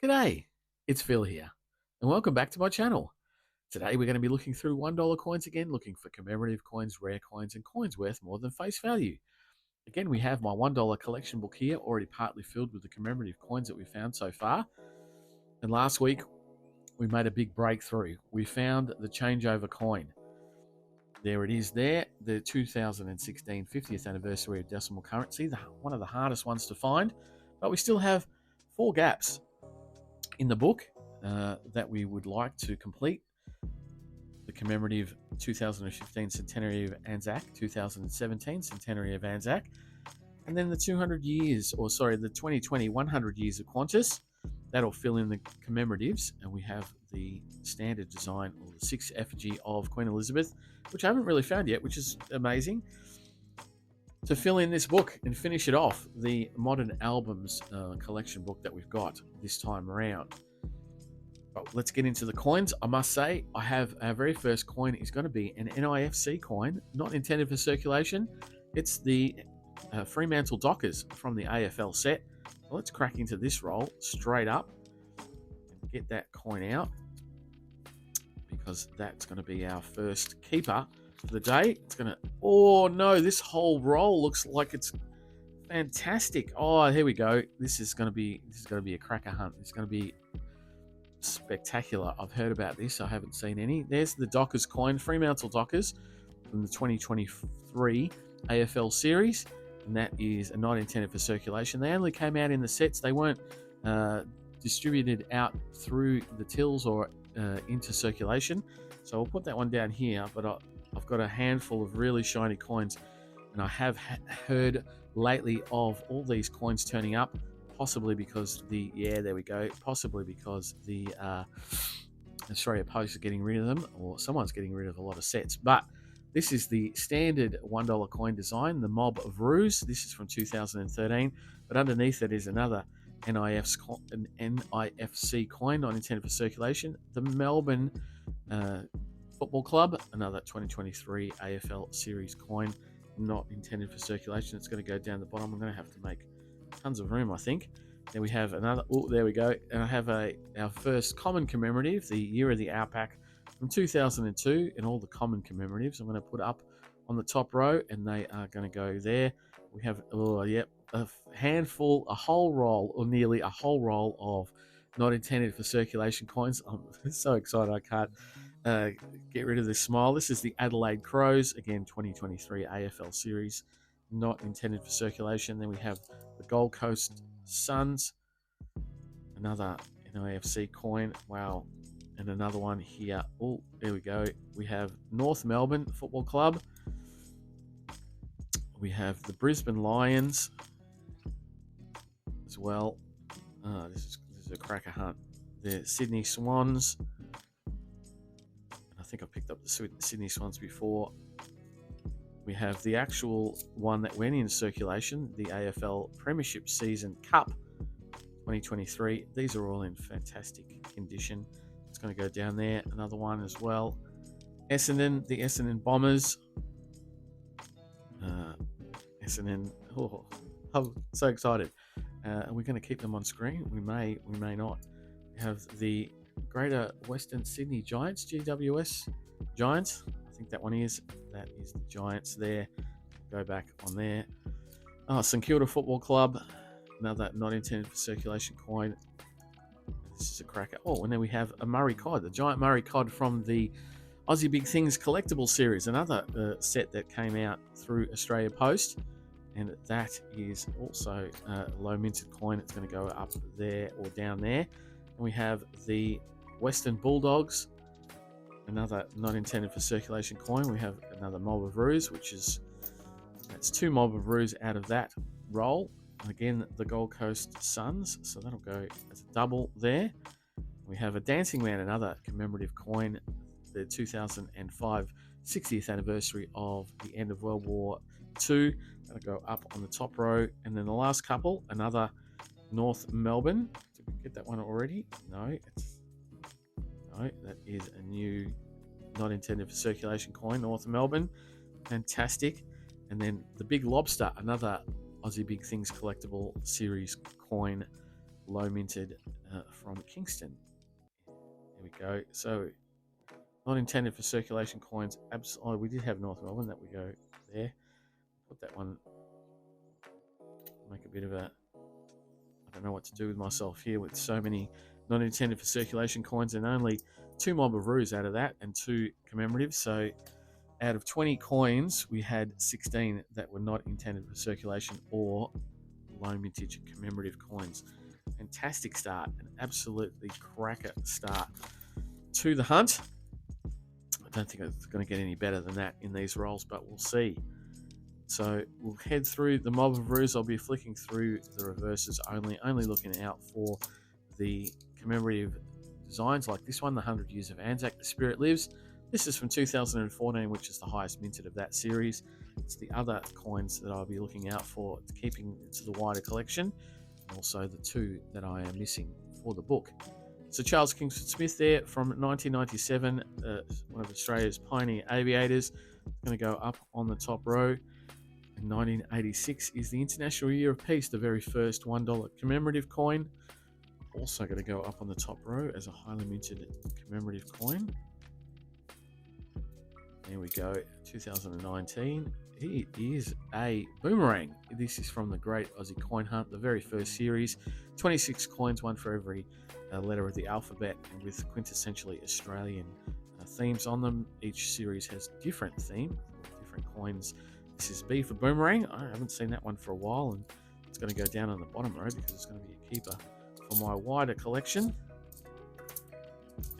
G'day, it's Phil here, and welcome back to my channel. Today we're going to be looking through $1 coins again, looking for commemorative coins, rare coins, and coins worth more than face value. Again, we have my $1 collection book here, already partly filled with the commemorative coins that we found so far. And last week, we made a big breakthrough. We found the changeover coin. There it is there, the 2016 50th anniversary of decimal currency, one of the hardest ones to find, but we still have 4 gaps in the book that we would like to complete: the commemorative 2015 centenary of Anzac, 2017 centenary of Anzac, and then the 200 years, or sorry, the 2020 100 years of Qantas. That'll fill in the commemoratives, and we have the standard design, or the 6 effigy of Queen Elizabeth, which I haven't really found yet, which is amazing. To fill in this book and finish it off, the modern albums collection book that we've got this time around. But let's get into the coins. I must say, I have our very first coin is going to be an NIFC coin, not intended for circulation. It's the Fremantle Dockers from the AFL set. So let's crack into this roll straight up and get that coin out, because that's going to be our first keeper for the day. It's going to, oh no, this whole roll looks like it's fantastic. Oh, here we go. This is going to be a cracker hunt. It's going to be spectacular. I've heard about this. I haven't seen any. There's the Dockers coin, Fremantle Dockers from the 2023 AFL series, and that is not intended for circulation. They only came out in the sets. They weren't distributed out through the tills or into circulation. So I'll put that one down here, but I've got a handful of really shiny coins, and I have heard lately of all these coins turning up, possibly because possibly because the Australia Post are getting rid of them, or someone's getting rid of a lot of sets. But this is the standard $1 coin design, the Mob of Ruse. This is from 2013, but underneath it is another NIFC coin, not intended for circulation. The Melbourne Football Club, another 2023 AFL series coin, not intended for circulation. It's going to go down the bottom. I'm going to have to make tons of room, I think. Then we have another, oh, there we go. And I have our first common commemorative, the Year of the Outback from 2002, and all the common commemoratives I'm going to put up on the top row, and they are going to go there. We have, a handful, a whole roll, or nearly a whole roll of not intended for circulation coins. I'm so excited I can't get rid of this smile. This is the Adelaide Crows, again, 2023 AFL series, not intended for circulation. Then we have the Gold Coast Suns, another NIFC coin. Wow. And another one here. Oh, there we go. We have North Melbourne Football Club. We have the Brisbane Lions as well. This is a cracker hunt. The Sydney Swans. I think I picked up the Sydney Swans before. We have the actual one that went in circulation, the AFL Premiership Season Cup 2023. These are all in fantastic condition. It's going to go down there. Another one as well. Essendon, the Essendon Bombers. Essendon. Oh, I'm so excited. Are we going to keep them on screen? We may not. We have the Greater Western Sydney Giants, GWS Giants. I think that one is. That is the Giants there. Go back on there. St Kilda Football Club. Another not intended for circulation coin. This is a cracker. Oh, and then we have a Murray Cod, the giant Murray Cod from the Aussie Big Things collectible series. Another set that came out through Australia Post. And that is also a low minted coin. It's going to go up there or down there. And we have the Western Bulldogs, another not intended for circulation coin. We have another Mob of Ruse, that's 2 Mob of Ruse out of that roll. Again, the Gold Coast Suns, so that'll go as a double there. We have a Dancing Man, another commemorative coin, the 2005 60th anniversary of the end of World War II. That'll go up on the top row. And then the last couple, another North Melbourne. Did we get that one already? No, that is a new not intended for circulation coin, North Melbourne. Fantastic. And then the Big Lobster, another Aussie Big Things collectible series coin, low minted from Kingston. There we go. So not intended for circulation coins. Absolutely, we did have North Melbourne that we go there. Put that one. Make a bit of a. I don't know what to do with myself here with so many not intended for circulation coins and only 2 mob of roos out of that and 2 commemoratives. So out of 20 coins, we had 16 that were not intended for circulation or low mintage commemorative coins. Fantastic start, an absolutely cracker start to the hunt. I don't think it's going to get any better than that in these rolls, but we'll see. So we'll head through the mob of roos. I'll be flicking through the reverses only looking out for the commemorative designs like this one, the 100 Years of Anzac, The Spirit Lives. This is from 2014, which is the highest minted of that series. It's the other coins that I'll be looking out for, keeping to the wider collection, and also the 2 that I am missing for the book. So Charles Kingsford Smith there from 1997, one of Australia's pioneer aviators. Going to go up on the top row. 1986 is the International Year of Peace, the very first $1 commemorative coin. Also going to go up on the top row as a highly minted commemorative coin. There we go, 2019. It is a boomerang. This is from the Great Aussie Coin Hunt, the very first series. 26 coins, one for every letter of the alphabet, and with quintessentially Australian themes on them. Each series has different theme, different coins. This is B for boomerang. I haven't seen that one for a while, and it's going to go down on the bottom row because it's going to be a keeper for my wider collection.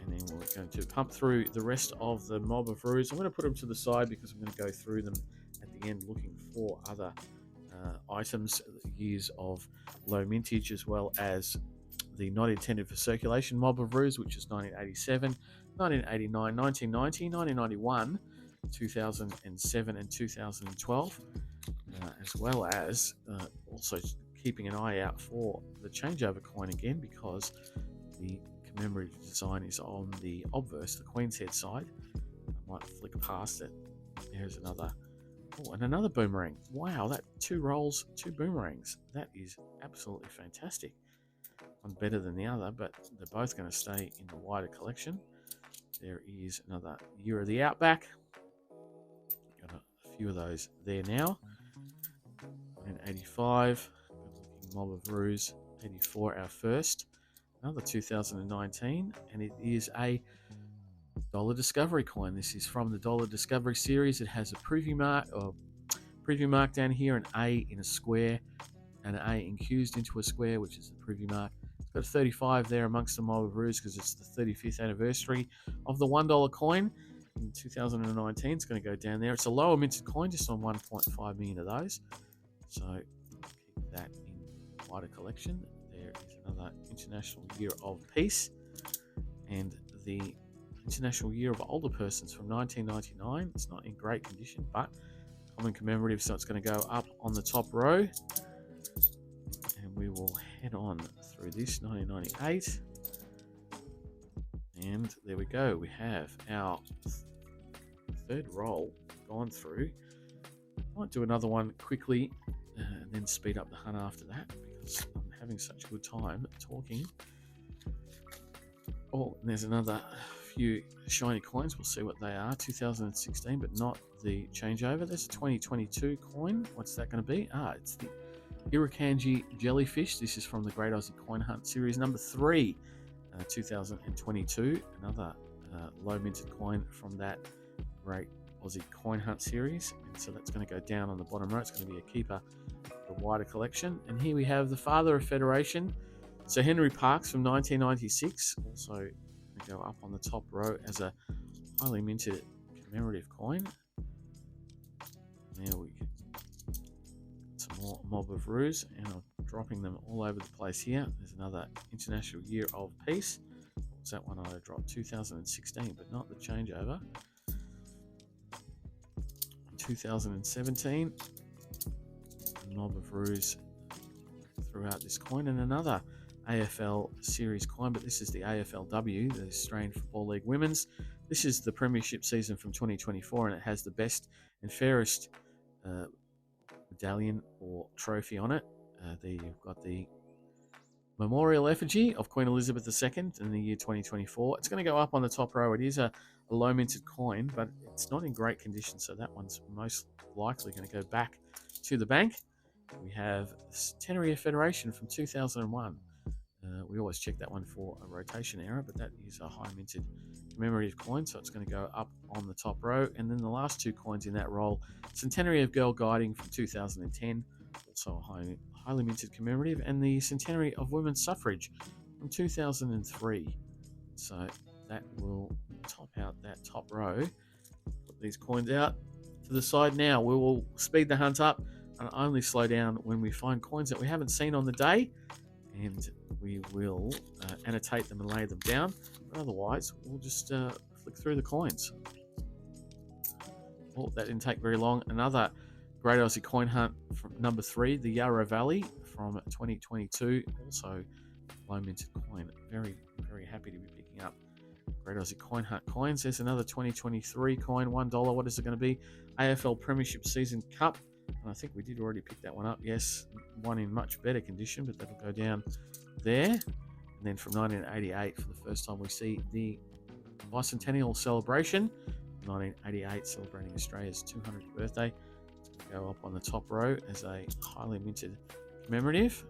And then we're going to pump through the rest of the mob of roos. I'm going to put them to the side because I'm going to go through them at the end looking for other items, years of low mintage, as well as the not intended for circulation mob of roos, which is 1987, 1989, 1990, 1991, 2007 and 2012, as well as also keeping an eye out for the changeover coin again, because the commemorative design is on the obverse, the Queen's Head side. I might flick past it. There's another. Oh, and another boomerang. Wow, that 2 rolls, 2 boomerangs. That is absolutely fantastic. One better than the other, but they're both going to stay in the wider collection. There is another Year of the Outback. Got a few of those there now. In 85, good looking mob of roos. 84, our first. Another 2019, and it is a Dollar Discovery coin. This is from the Dollar Discovery series. It has a preview mark down here, an A in a square, and an A infused into a square, which is the preview mark. It's got a 35 there amongst the mob of roos because it's the 35th anniversary of the $1 coin in 2019. It's going to go down there. It's a lower minted coin, just on 1.5 million of those. So keep that in the wider collection. There is another International Year of Peace and the International Year of Older Persons from 1999. It's not in great condition, but common commemorative, so it's going to go up on the top row. And we will head on through this 1998. And there we go. We have our 3rd roll gone through. I might do another one quickly and then speed up the hunt after that because I'm having such a good time talking. Oh, and there's another few shiny coins. We'll see what they are. 2016, but not the changeover. There's a 2022 coin. What's that going to be? It's the Irukandji Jellyfish. This is from the Great Aussie Coin Hunt series number 3, 2022. Another low minted coin from that Great Aussie Coin Hunt series. And so that's going to go down on the bottom row. It's going to be a keeper for the wider collection. And here we have the father of Federation, Sir Henry Parkes from 1996. Also going to go up on the top row as a highly minted commemorative coin. There we go. Some more mob of roos, and I'm dropping them all over the place here. There's another International Year of Peace. What's that one I dropped? 2016, but not the changeover. 2017, mob of roos throughout this coin, and another AFL series coin, but this is the AFLW, the Australian Football League Women's. This is the premiership season from 2024, and it has the best and fairest medallion or trophy on it. There you've got the memorial effigy of Queen Elizabeth II in the year 2024. It's going to go up on the top row. It is a low minted coin, but it's not in great condition, so that one's most likely going to go back to the bank. We have Centenary of Federation from 2001. We always check that one for a rotation error, but that is a high minted commemorative coin, so it's going to go up on the top row. And then the last two coins in that roll, Centenary of Girl Guiding from 2010, also a highly minted commemorative, and the Centenary of Women's Suffrage from 2003. So that will top out that top row. Put these coins out to the side now. We will speed the hunt up and only slow down when we find coins that we haven't seen on the day, and we will annotate them and lay them down. But otherwise, we'll just flick through the coins. Oh, that didn't take very long. Another Great Aussie Coin Hunt from number 3, the Yarra Valley from 2022. Also low minted coin. Very, very happy to be picking up Great Aussie Coin Hunt coins. There's another 2023 coin, $1. What is it going to be? AFL Premiership Season Cup. And I think we did already pick that one up. Yes, one in much better condition, but that'll go down there. And then from 1988, for the first time, we see the bicentennial celebration. 1988, celebrating Australia's 200th birthday. It's going to go up on the top row as a highly minted commemorative.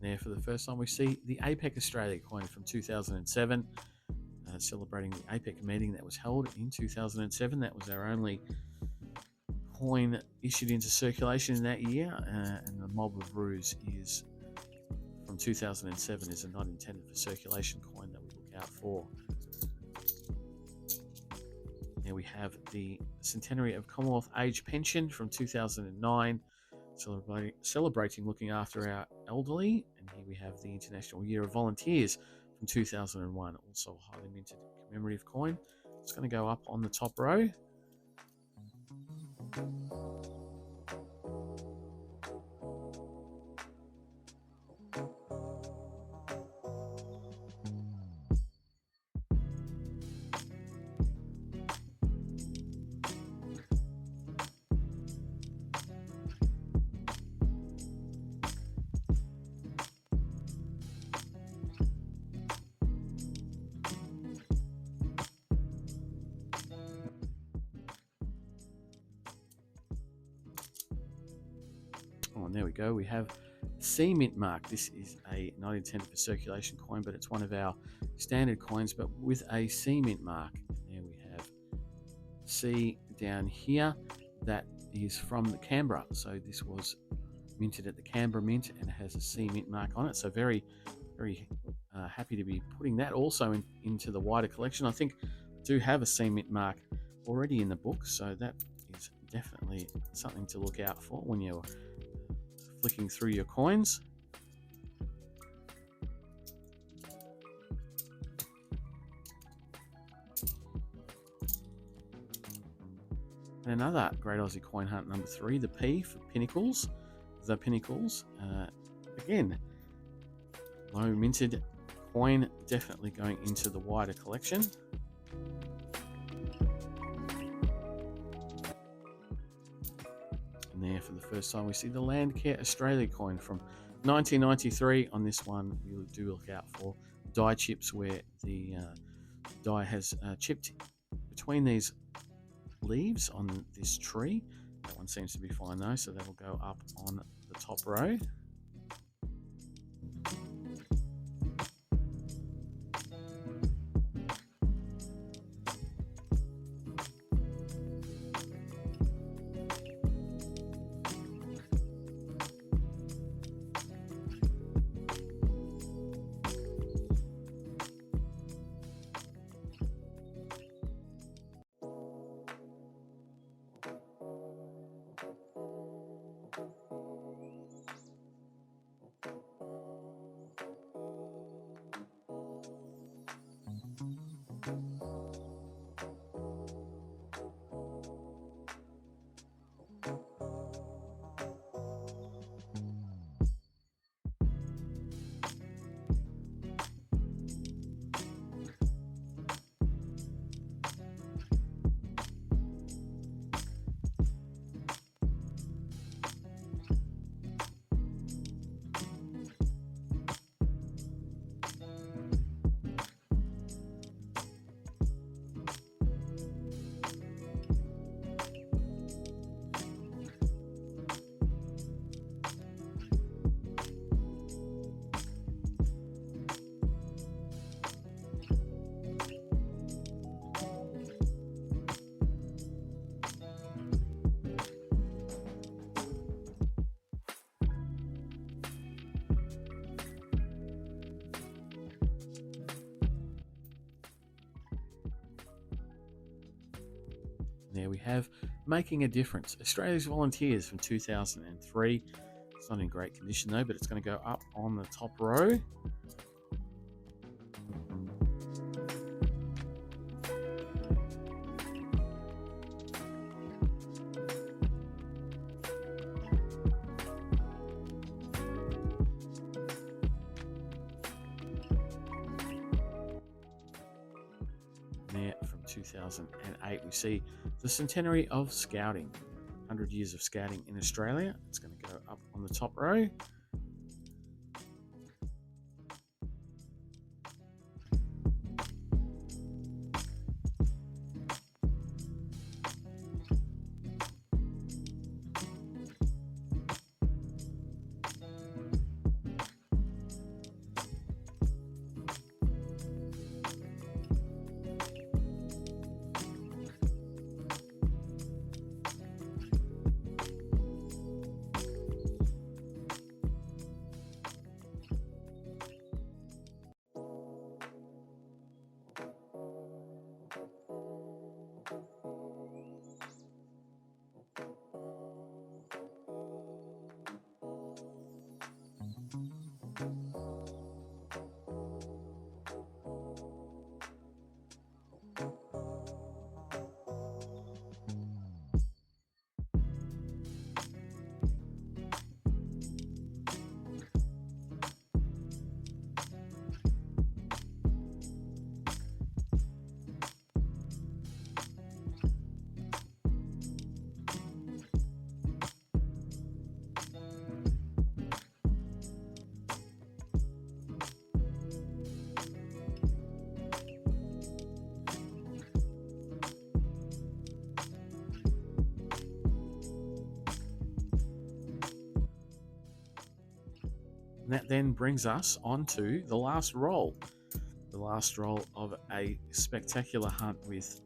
There, for the first time, we see the APEC Australia coin from 2007, celebrating the APEC meeting that was held in 2007. That was our only coin issued into circulation in that year, and the Mob of Ruse is from 2007, is a not intended for circulation coin that we look out for. There we have the Centenary of Commonwealth Age Pension from 2009, celebrating looking after our elderly. And here we have the International Year of Volunteers from 2001, also a highly minted commemorative coin. It's going to go up on the top row. Oh, and there we go. We have C mint mark. This is a not intended for circulation coin, but it's one of our standard coins, but with a C mint mark. There we have C down here. That is from the Canberra. So this was minted at the Canberra Mint and it has a C mint mark on it. So very, very happy to be putting that also into the wider collection. I think I do have a C mint mark already in the book, so that is definitely something to look out for when you're flicking through your coins. And another Great Aussie Coin Hunt number 3, the P for Pinnacles. The Pinnacles, again, low minted coin, definitely going into the wider collection. And there, for the first time, we see the Landcare Australia coin from 1993. On this one, we do look out for die chips where the die has chipped between these leaves on this tree. That one seems to be fine though, so that will go up on the top row. there we have Making a Difference, Australia's Volunteers from 2003. It's not in great condition though, but it's going to go up on the top row. There from 2008, we see the centenary of Scouting, 100 years of Scouting in Australia. It's going to go up on the top row. And that then brings us on to the last roll of a spectacular hunt with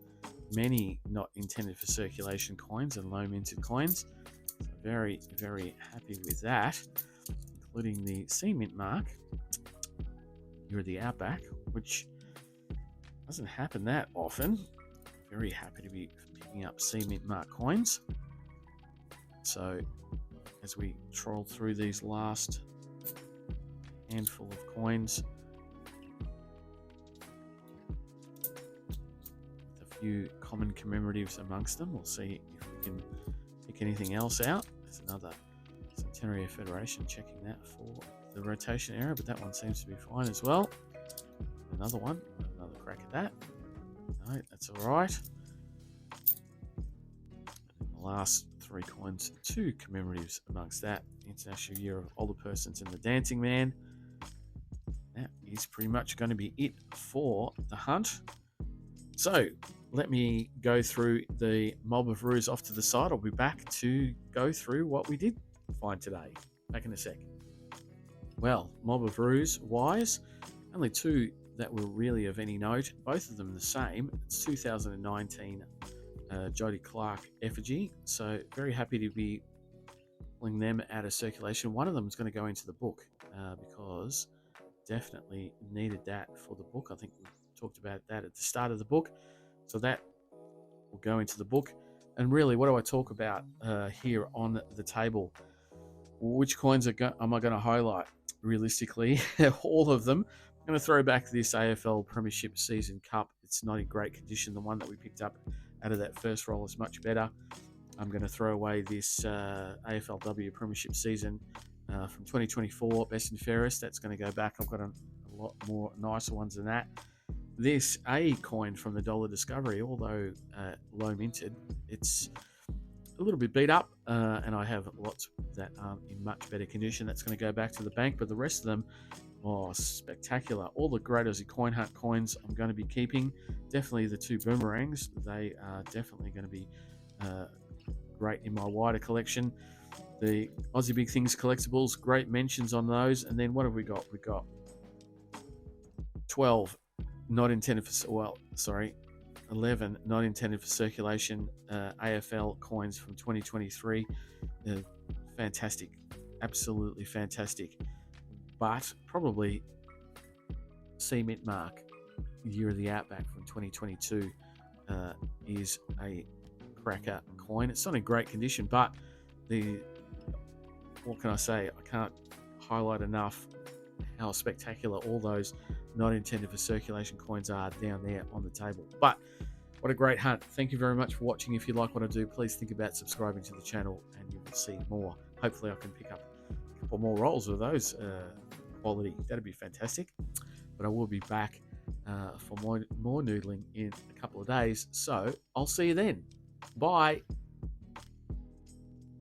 many not intended for circulation coins and low minted coins. So very, very happy with that, including the C mint mark here at the Outback, which doesn't happen that often. Very happy to be picking up C mint mark coins. So as we troll through these last handful of coins with a few common commemoratives amongst them, we'll see if we can pick anything else out. There's another Centenary of Federation, checking that for the rotation error, but that one seems to be fine as well. Another one, another crack at that. No, that's all right. And the last three coins, two commemoratives amongst that. International Year of Older Persons and the Dancing Man. That is pretty much going to be it for the hunt. So let me go through the mob of roos off to the side. I'll be back to go through what we did find today. Back in a sec. Well, mob of roos wise, only two that were really of any note, both of them the same. It's 2019 Jodie Clark effigy, so very happy to be pulling them out of circulation. One of them is going to go into the book because definitely needed that for the book. I think we talked about that at the start of the book, so that will go into the book. And really, what do I talk about here on the table? Which coins am I going to highlight? Realistically, all of them. I'm going to throw back this AFL Premiership Season Cup. It's not in great condition. The one that we picked up out of that first roll is much better. I'm going to throw away this AFLW Premiership Season from 2024, best and fairest. That's going to go back. I've got a lot more nicer ones than that. This A coin from the Dollar Discovery, although low minted, it's a little bit beat up, and I have lots that aren't in much better condition. That's going to go back to the bank, but the rest of them, oh, spectacular. All the Great Aussie Coin Hunt coins I'm going to be keeping. Definitely the two boomerangs. They are definitely going to be great in my wider collection. The Aussie Big Things collectibles, great mentions on those. And then what have we got? We've got 12 not intended for, 11 not intended for circulation AFL coins from 2023. Fantastic, absolutely fantastic. But probably C mint mark Year of the Outback from 2022 is a cracker coin. It's not in great condition, but what can I say? I can't highlight enough how spectacular all those not intended for circulation coins are down there on the table. But what a great hunt. Thank you very much for watching. If you like what I do, please think about subscribing to the channel and you will see more. Hopefully I can pick up a couple more rolls of those quality. That'd be fantastic. But I will be back for more noodling in a couple of days. So I'll see you then. Bye.